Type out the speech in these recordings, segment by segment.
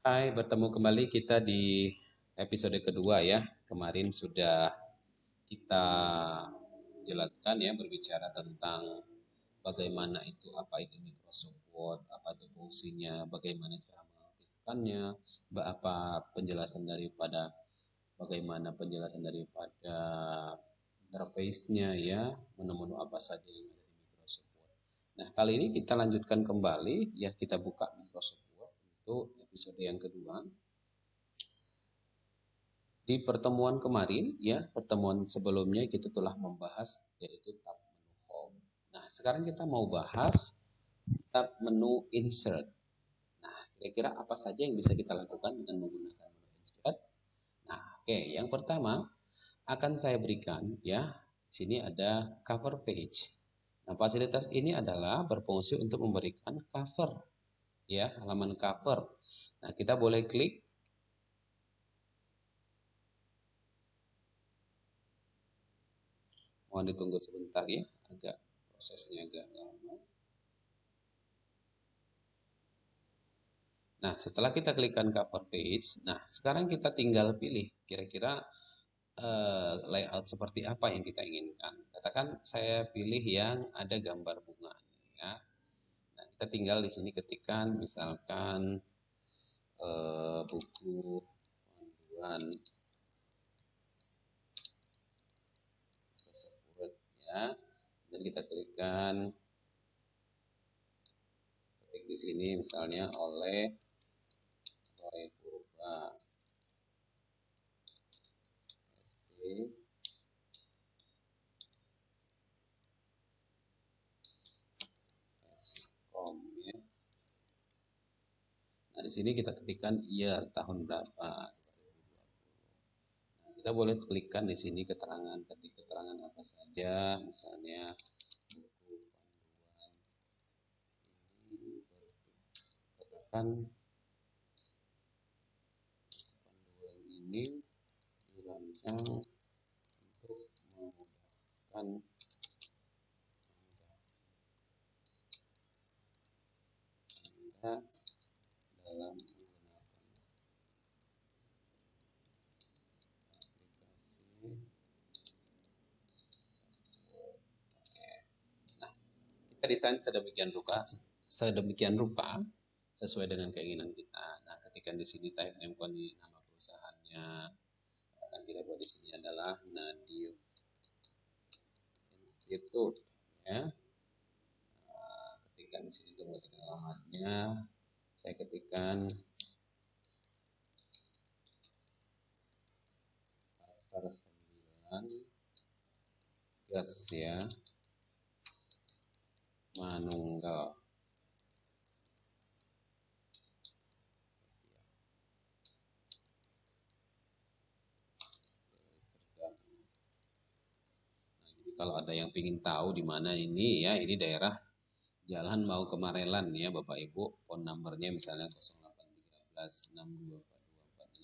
Hai, bertemu kembali kita di episode kedua ya. Kemarin sudah kita jelaskan ya, berbicara tentang bagaimana itu, apa itu Microsoft Word, apa itu fungsinya, bagaimana cara mengaktifkannya, apa penjelasan daripada bagaimana penjelasan daripada interface-nya ya, menu-menu apa saja yang ada di Microsoft Word. Nah, kali ini kita lanjutkan kembali ya, kita buka Microsoft Word untuk episode yang kedua. Di pertemuan kemarin, ya, pertemuan sebelumnya kita telah membahas yaitu tab menu Home. Nah, sekarang kita mau bahas tab menu Insert. Nah, kira-kira apa saja yang bisa kita lakukan dengan menggunakan menu Insert? Nah, oke, yang pertama akan saya berikan ya, di sini ada cover page. Nah, fasilitas ini adalah berfungsi untuk memberikan cover ya, halaman cover. Nah, kita boleh klik. Mohon ditunggu sebentar ya, prosesnya agak lama. Nah, setelah kita klikkan cover page, nah sekarang kita tinggal pilih kira-kira layout seperti apa yang kita inginkan. Katakan saya pilih yang ada gambar bunga ya. Nah, kita tinggal di sini ketikkan misalkan buku panduan tersebut ya. Dan kita klikkan ketik di sini misalnya oleh Roy Purba SD. Ya. Nah, di sini kita ketikkan year tahun berapa. Nah, kita boleh klikkan di sini keterangan, ketik keterangan apa saja, misalnya buku panduan ini katakan panduan ini dirancang untuk memudahkan Anda dalam menggunakan aplikasi. Nah, kita desain sedemikian rupa sesuai dengan keinginan kita. Nah, ketika di sini type name di nama perusahaannya, akan kita buat di sini adalah Nadir Institute ya. Nah, ketikkan di sini kemudian alamatnya, saya ketikkan Pasar 9 Gas ya, Manunggal. Nah, jadi kalau ada yang ingin tahu di mana ini ya, ini daerah Jalan mau ke Marelan ya Bapak Ibu. Phone numbernya misalnya 081362424612.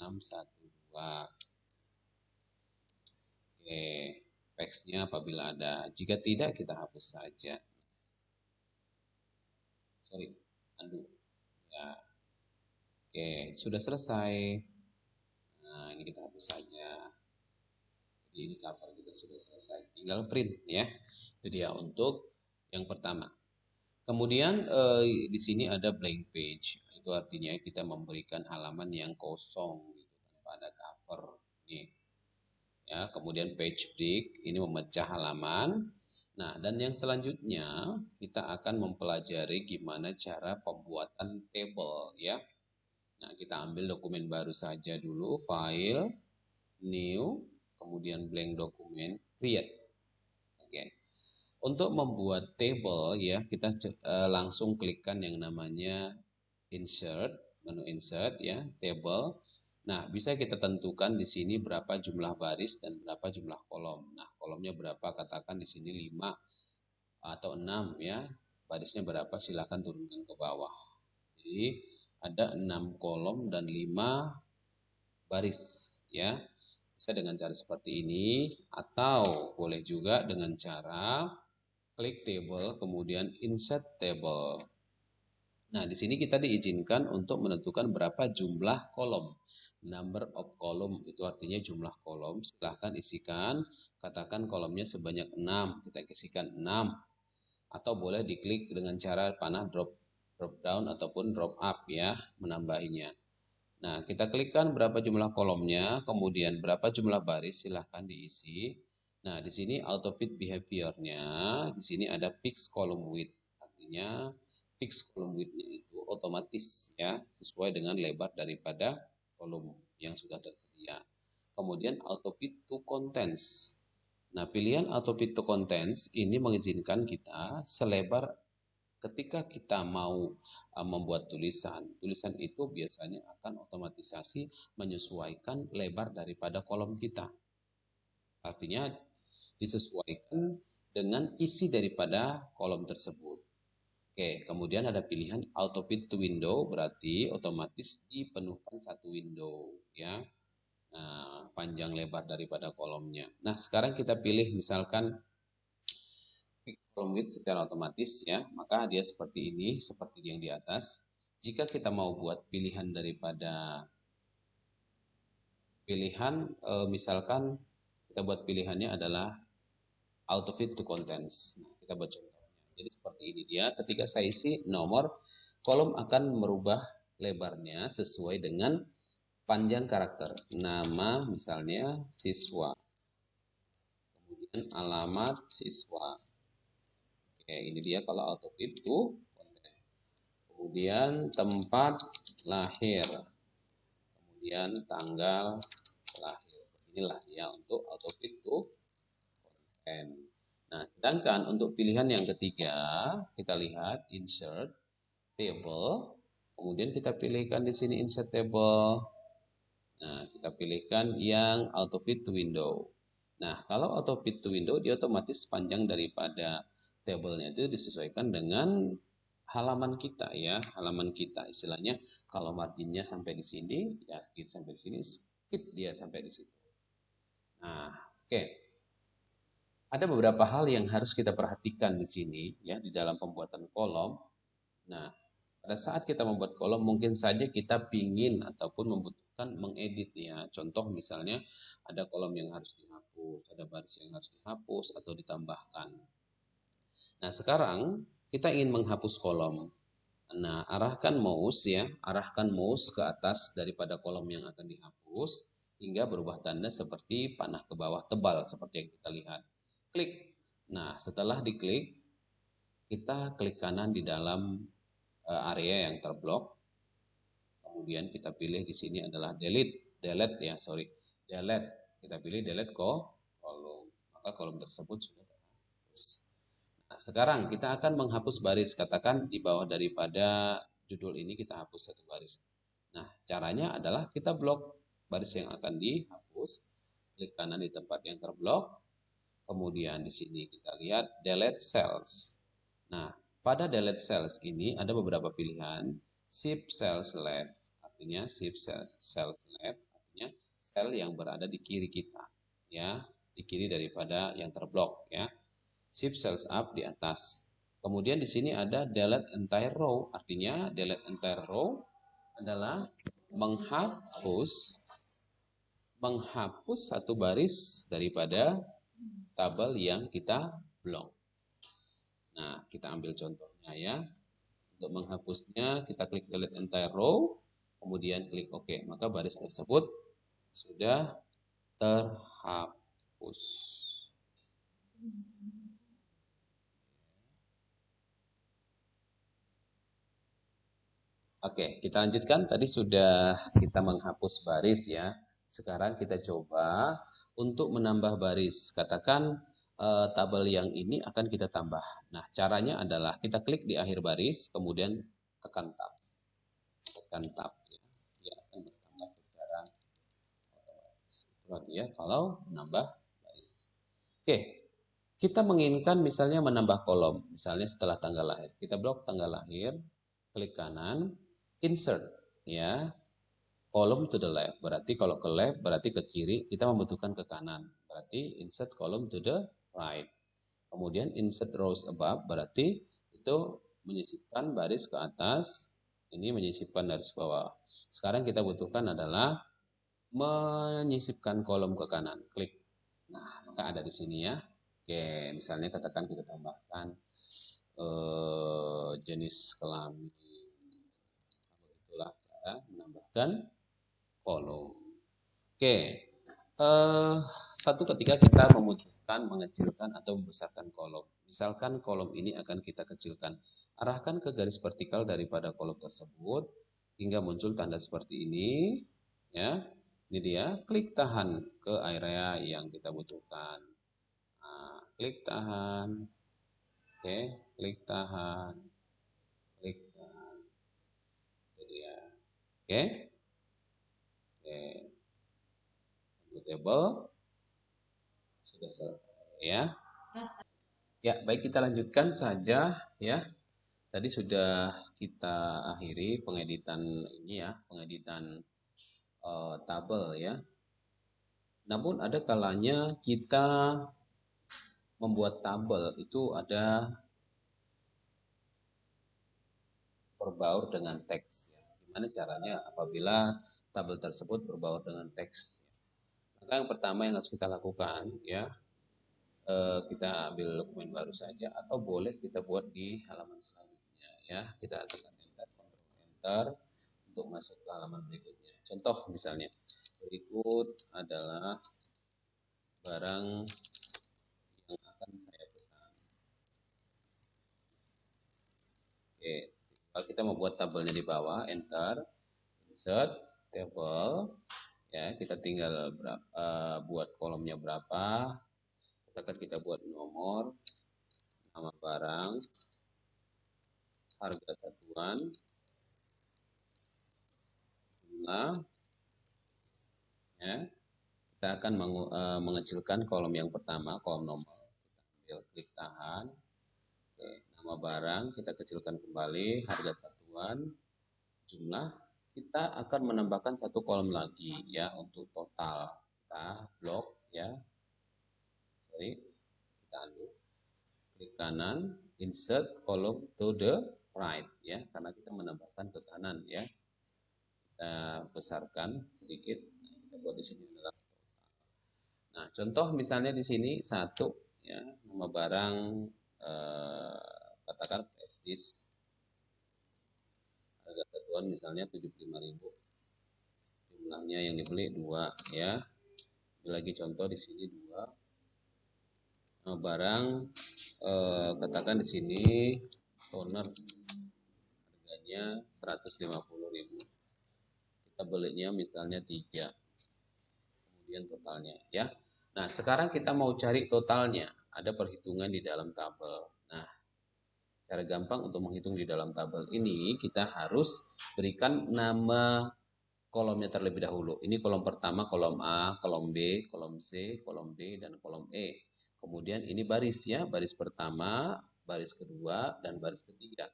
Oke, faxnya apabila ada. Jika tidak kita hapus saja. Sorry, aduh. Ya. Oke, sudah selesai. Nah, ini kita hapus saja. Jadi ini cover kita sudah selesai. Tinggal print ya. Itu dia untuk yang pertama. Kemudian di sini ada blank page. Itu artinya kita memberikan halaman yang kosong gitu, tanpa ada cover. Nih. Ya, kemudian page break ini memecah halaman. Nah, dan yang selanjutnya kita akan mempelajari gimana cara pembuatan table ya. Nah, kita ambil dokumen baru saja dulu, file, new, kemudian blank dokumen, create. Oke. Untuk membuat table ya, kita langsung klikkan yang namanya insert, menu insert ya, table. Nah, bisa kita tentukan di sini berapa jumlah baris dan berapa jumlah kolom. Nah, kolomnya berapa? Katakan di sini 5 atau 6 ya. Barisnya berapa? Silakan turunkan ke bawah. Jadi ada 6 kolom dan 5 baris ya. Bisa dengan cara seperti ini atau boleh juga dengan cara klik table kemudian insert table. Nah, di sini kita diizinkan untuk menentukan berapa jumlah kolom. Number of column itu artinya jumlah kolom. Silahkan isikan, katakan kolomnya sebanyak 6. Kita isikan 6. Atau boleh diklik dengan cara panah drop down ataupun drop up ya, menambahinya. Nah, kita klikkan berapa jumlah kolomnya, kemudian berapa jumlah baris, silahkan diisi. Nah, di sini auto fit behavior-nya, di sini ada fix column width. Artinya fix column width-nya itu otomatis ya, sesuai dengan lebar daripada kolom yang sudah tersedia. Kemudian auto fit to contents. Nah, pilihan auto fit to contents ini mengizinkan kita selebar ketika kita mau membuat tulisan. Tulisan itu biasanya akan otomatisasi menyesuaikan lebar daripada kolom kita. Artinya disesuaikan dengan isi daripada kolom tersebut. Oke, kemudian ada pilihan auto fit to window, berarti otomatis dipenuhkan satu window ya. Nah, panjang lebar daripada kolomnya. Nah, sekarang kita pilih misalkan column width secara otomatis ya, maka dia seperti ini, seperti yang di atas. Jika kita mau buat pilihan daripada misalkan kita buat pilihannya adalah auto fit to contents. Nah, kita buat contohnya. Jadi seperti ini dia, ketika saya isi nomor, kolom akan merubah lebarnya sesuai dengan panjang karakter. Nama misalnya siswa. Kemudian alamat siswa. Oke, ini dia kalau auto fit to content. Kemudian tempat lahir. Kemudian tanggal lahir. Inilah ya untuk auto fit to content. Nah, sedangkan untuk pilihan yang ketiga, kita lihat insert table. Kemudian kita pilihkan di sini insert table. Nah, kita pilihkan yang auto fit to window. Nah, kalau auto fit to window, dia otomatis panjang daripada tabelnya itu disesuaikan dengan halaman kita ya, halaman kita istilahnya. Kalau marginnya sampai di sini, ya sampai di sini, speed dia sampai di situ. Nah, oke. Ada beberapa hal yang harus kita perhatikan di sini ya di dalam pembuatan kolom. Nah, pada saat kita membuat kolom mungkin saja kita pingin ataupun membutuhkan mengedit ya. Contoh misalnya ada kolom yang harus dihapus, ada baris yang harus dihapus atau ditambahkan. Nah, sekarang kita ingin menghapus kolom. Nah, arahkan mouse ke atas daripada kolom yang akan dihapus hingga berubah tanda seperti panah ke bawah tebal seperti yang kita lihat. Klik. Nah, setelah diklik, kita klik kanan di dalam area yang terblok. Kemudian kita pilih di sini adalah delete. Kita pilih delete kolom. Maka kolom tersebut sudah terhapus. Nah, sekarang kita akan menghapus baris. Katakan di bawah daripada judul ini kita hapus satu baris. Nah, caranya adalah kita blok baris yang akan dihapus. Klik kanan di tempat yang terblok. Kemudian di sini kita lihat delete cells. Nah, pada delete cells ini ada beberapa pilihan. Shift cells left, artinya shift cells left, artinya sel yang berada di kiri kita, ya, di kiri daripada yang terblok, ya. Shift cells up di atas. Kemudian di sini ada delete entire row, artinya delete entire row adalah menghapus satu baris daripada tabel yang kita blok. Nah, kita ambil contohnya ya. Untuk menghapusnya, kita klik delete entire row, kemudian klik OK. Maka baris tersebut sudah terhapus. Oke, kita lanjutkan. Tadi sudah kita menghapus baris ya. Sekarang kita coba untuk menambah baris. Katakan tabel yang ini akan kita tambah. Nah, caranya adalah kita klik di akhir baris, kemudian tekan tab. Tekan tab. Ya. Dia akan bertambah secara otomatis. Itu lagi ya, kalau menambah baris. Oke, kita menginginkan misalnya menambah kolom. Misalnya setelah tanggal lahir. Kita blok tanggal lahir, klik kanan, insert ya, column to the left, berarti kalau ke left berarti ke kiri, kita membutuhkan ke kanan, berarti insert column to the right. Kemudian insert rows above, berarti itu menyisipkan baris ke atas, ini menyisipkan baris bawah. Sekarang kita butuhkan adalah menyisipkan kolom ke kanan. Klik. Nah, maka ada di sini ya. Oke, misalnya katakan kita tambahkan jenis kelamin. Itulah cara menambahkan kolom. Oke, satu ketika kita membutuhkan mengecilkan atau membesarkan kolom. Misalkan kolom ini akan kita kecilkan. Arahkan ke garis vertikal daripada kolom tersebut hingga muncul tanda seperti ini. Ya, ini dia. Klik tahan ke area yang kita butuhkan. Nah, klik tahan. Oke, klik tahan. Klik tahan. Itu dia. Oke. Oke. Untuk table sudah selesai ya. Ya, baik kita lanjutkan saja ya. Tadi sudah kita akhiri pengeditan ini ya, pengeditan tabel ya. Namun ada kalanya kita membuat tabel itu ada berbaur dengan teks. Gimana caranya apabila tabel tersebut berbaur dengan teks? Maka yang pertama yang harus kita lakukan ya, kita ambil dokumen baru saja atau boleh kita buat di halaman selanjutnya ya. Kita tekan enter, Ctrl enter untuk masuk ke halaman berikutnya. Contoh misalnya, berikut adalah barang yang akan saya pesan. Oke, kalau kita mau buat tabelnya di bawah, enter, insert, table, ya kita tinggal buat kolomnya berapa. Katakan kita buat nomor, nama barang, harga satuan, jumlah, ya. Kita akan mengecilkan kolom yang pertama, kolom nomor. Kita ambil, klik tahan. Oke, nama barang kita kecilkan kembali, harga satuan, jumlah. Kita akan menambahkan satu kolom lagi ya untuk total. Kita blok ya. Sorry, kita undo. Klik kanan, insert column to the right ya, karena kita menambahkan ke kanan ya. Kita besarkan sedikit. Kita buat di sini adalah. Nah, contoh misalnya di sini satu ya, nama barang katakan flash disk. Harga satuan misalnya 75.000. Jumlahnya yang dibeli 2 ya. Ini lagi contoh di sini 2. Nah, barang katakan di sini toner harganya 150.000. Kita belinya misalnya 3. Kemudian totalnya ya. Nah, sekarang kita mau cari totalnya. Ada perhitungan di dalam tabel. Nah, cara gampang untuk menghitung di dalam tabel ini kita harus berikan nama kolomnya terlebih dahulu. Ini kolom pertama, kolom A, kolom B, kolom C, kolom D, dan kolom E. Kemudian ini baris ya, baris pertama, baris kedua, dan baris ketiga.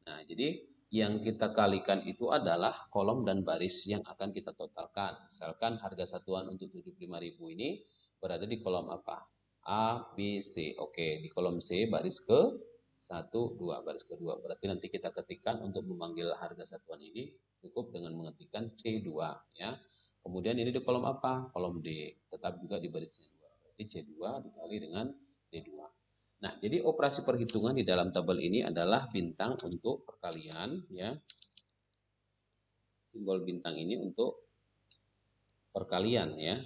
Nah, jadi yang kita kalikan itu adalah kolom dan baris yang akan kita totalkan. Misalkan harga satuan untuk 75.000 ini berada di kolom apa? A, B, C. Oke, di kolom C baris ke 1, 2, baris kedua. Berarti nanti kita ketikkan untuk memanggil harga satuan ini cukup dengan mengetikkan C2 ya. Kemudian ini di kolom apa? Kolom D. Tetap juga di barisnya 2. Berarti C2 dikali dengan D2. Nah, jadi operasi perhitungan di dalam tabel ini adalah bintang untuk perkalian ya. Simbol bintang ini untuk perkalian ya.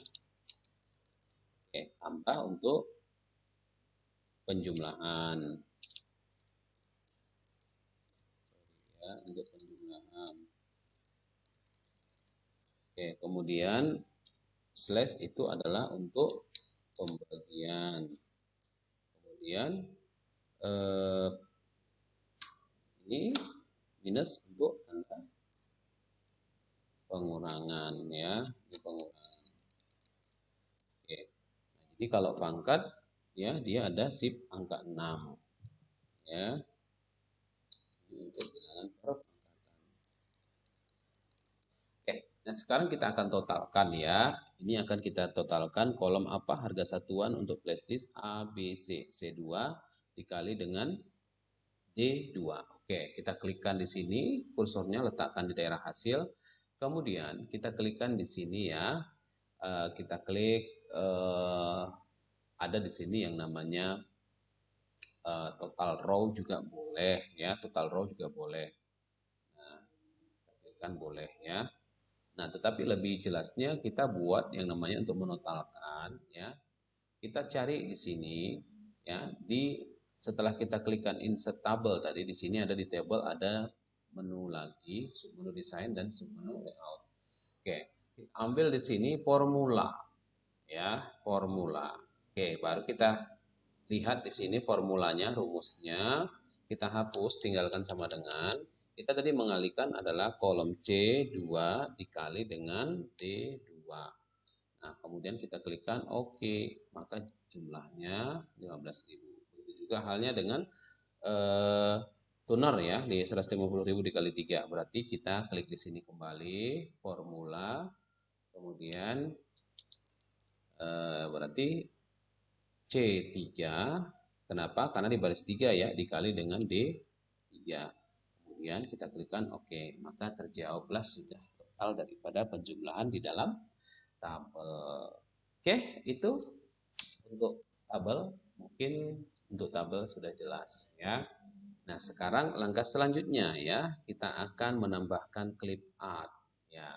Oke, tambah untuk penjumlahan. Ya, untuk penjumlahan. Oke, kemudian slash itu adalah untuk pembagian. Kemudian ini minus untuk tanda pengurangan ya, ini pengurangan. Oke. Nah, jadi kalau pangkat ya dia ada sip angka 6 ya. Ini untuk bilangan perpangkatan. Oke. Nah, sekarang kita akan totalkan ya. Ini akan kita totalkan kolom apa? Harga satuan untuk flash disk A, B, C. C2 dikali dengan D2. Oke. Oke, kita klikkan di sini, kursornya letakkan di daerah hasil. Kemudian kita klikkan di sini ya. Kita klik ada di sini yang namanya total row juga boleh ya, total row juga boleh. Nah, kita klikkan boleh ya. Nah, tetapi lebih jelasnya kita buat yang namanya untuk menotalkan ya. Kita cari di sini ya, setelah kita klikkan insert table tadi di sini ada di table ada menu lagi, submenu desain dan submenu layout. Oke, ambil di sini formula ya, formula. Oke, baru kita lihat di sini formulanya, rumusnya. Kita hapus, tinggalkan sama dengan. Kita tadi mengalihkan adalah kolom C2 dikali dengan D2. Nah, kemudian kita klikkan OK, maka jumlahnya 15.000. Begitu juga halnya dengan tuner ya, di 150.000 dikali 3. Berarti kita klik di sini kembali, formula, kemudian berarti C3. Kenapa? Karena di baris 3 ya, dikali dengan D3. Kemudian kita klikkan OK, maka terjawablah sudah total daripada penjumlahan di dalam tabel. Oke, itu untuk tabel. Mungkin untuk tabel sudah jelas ya. Nah, sekarang langkah selanjutnya ya, kita akan menambahkan clip art ya.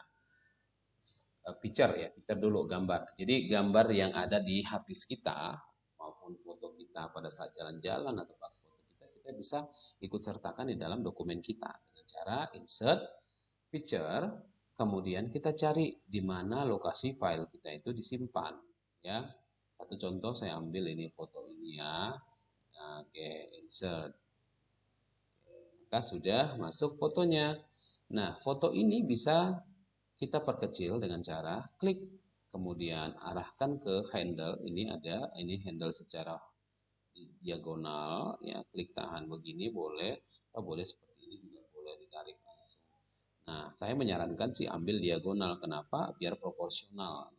Picture ya, picture dulu gambar. Jadi gambar yang ada di harddisk kita maupun foto kita pada saat jalan-jalan atau pas foto kita bisa ikut sertakan di dalam dokumen kita dengan cara insert picture, kemudian kita cari di mana lokasi file kita itu disimpan ya. Satu contoh saya ambil ini foto ini ya. Nah, oke, insert. Maka sudah masuk fotonya. Nah, foto ini bisa kita perkecil dengan cara klik, kemudian arahkan ke handle. Ini handle secara diagonal ya, klik tahan begini boleh, atau boleh seperti ini juga boleh ditarik langsung. Nah, saya menyarankan sih ambil diagonal. Kenapa? Biar proporsional.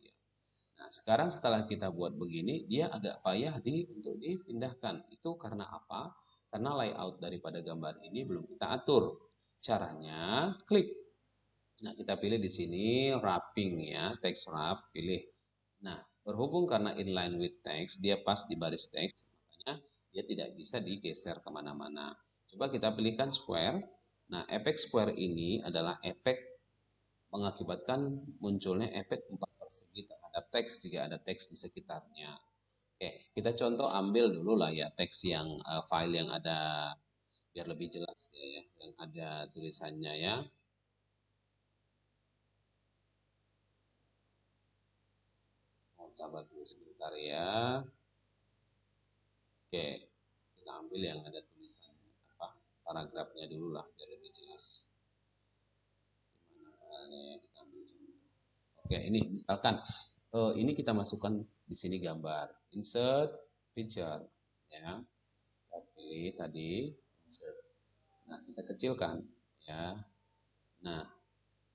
Nah, sekarang setelah kita buat begini, dia agak payah untuk dipindahkan. Itu karena apa? Karena layout daripada gambar ini belum kita atur. Caranya klik. Nah, kita pilih di sini wrapping ya, text wrap, pilih. Nah, berhubung karena inline with text, dia pas di baris teks, makanya dia tidak bisa digeser kemana-mana. Coba kita pilihkan square. Nah, efek square ini adalah efek mengakibatkan munculnya efek 4 persegi terhadap teks jika ada teks di sekitarnya. Oke, kita contoh ambil dulu lah ya teks yang file yang ada, biar lebih jelas ya, yang ada tulisannya ya. Sabar dulu sebentar ya. Oke, kita ambil yang ada tulisan paragrafnya dulu lah biar lebih jelas. Gimana kita ambil contoh. Oke, ini misalkan ini kita masukkan di sini gambar, insert picture ya. Kita pilih tadi insert. Nah, kita kecilkan ya. Nah,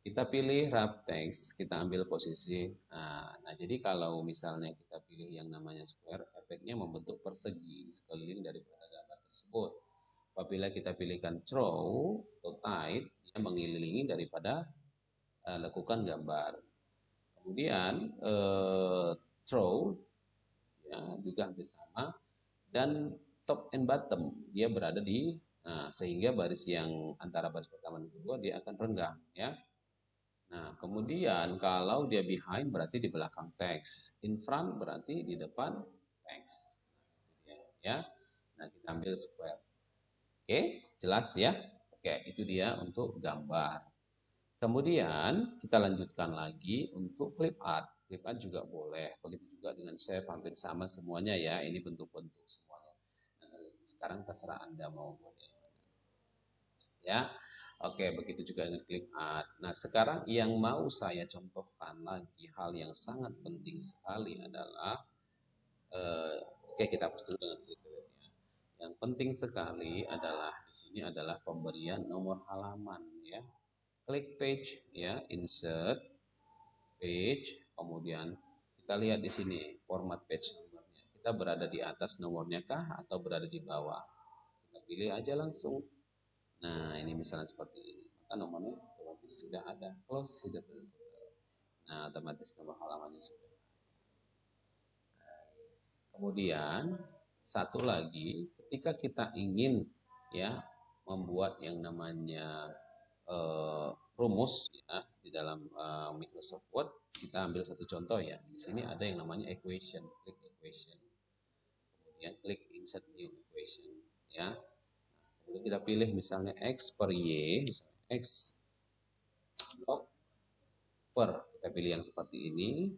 kita pilih wrap text, kita ambil posisi. Nah, jadi kalau misalnya kita pilih yang namanya square, efeknya membentuk persegi di sekeliling daripada gambar tersebut. Apabila kita pilihkan throw atau tight, dia mengelilingi daripada lekukan gambar. Kemudian throw ya juga hampir sama, dan top and bottom dia berada di sehingga baris yang antara baris pertama dan kedua dia akan renggang ya. Nah, kemudian kalau dia behind berarti di belakang teks, in front berarti di depan teks. Ya. Nah, kita ambil square. Oke, jelas ya? Oke, itu dia untuk gambar. Kemudian kita lanjutkan lagi untuk clip art. Clip art juga boleh. Begitu juga dengan shape, hampir sama semuanya ya. Ini bentuk-bentuk semuanya. Nah, sekarang terserah Anda mau buat yang mana. Ya. Oke, begitu juga dengan clip art. Nah, sekarang yang mau saya contohkan lagi hal yang sangat penting sekali adalah oke, kita hapus dulu dengan clip art-nya. Yang penting sekali adalah di sini adalah pemberian nomor halaman ya. Klik page ya, insert page, kemudian kita lihat di sini format page nomornya. Kita berada di atas nomornya kah atau berada di bawah? Kita pilih aja langsung. Nah, ini misalnya seperti ini. Maka nomornya otomatis sudah ada. Close hidden footer. Nah, otomatis nomor halamannya sudah. Kemudian satu lagi, ketika kita ingin ya membuat yang namanya rumus ya di dalam Microsoft Word, kita ambil satu contoh ya. Di sini ada yang namanya equation, klik equation. Kemudian klik insert new equation ya. Kemudian kita pilih misalnya x per y, misalnya x log per, kita pilih yang seperti ini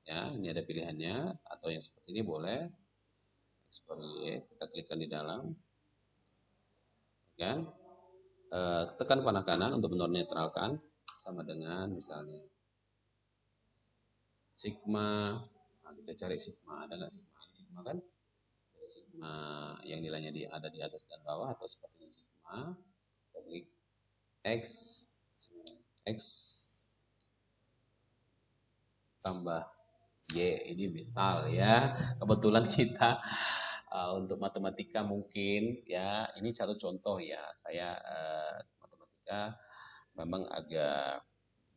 ya. Ini ada pilihannya, atau yang seperti ini boleh. X per y, kita klikkan di dalam kan. Tekan panah kanan untuk menetralkan, sama dengan misalnya sigma. Nah, kita cari sigma, ada nggak sigma? Sigma kan ada sigma yang nilainya ada di atas dan bawah, atau seperti sigma. Kita klik x, x tambah y, ini misal ya. Kebetulan kita untuk matematika mungkin ya, ini satu contoh ya. Saya matematika memang agak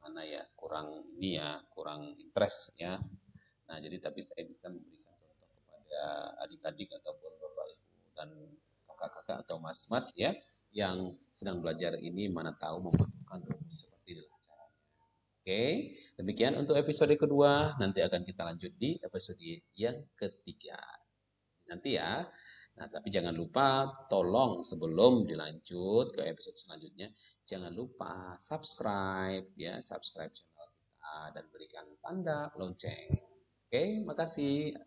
mana ya, kurang ini ya, kurang interest ya. Nah, jadi tapi saya bisa memberikan contoh kepada adik-adik ataupun bapak ibu dan kakak-kakak atau mas-mas ya yang sedang belajar ini, mana tahu membutuhkan rumus seperti inilah caranya. Oke, demikian untuk episode kedua. Nanti akan kita lanjut di episode yang ketiga. Nanti ya. Nah, tapi jangan lupa, tolong sebelum dilanjut ke episode selanjutnya, jangan lupa subscribe ya, subscribe channel kita dan berikan tanda lonceng. Oke, makasih.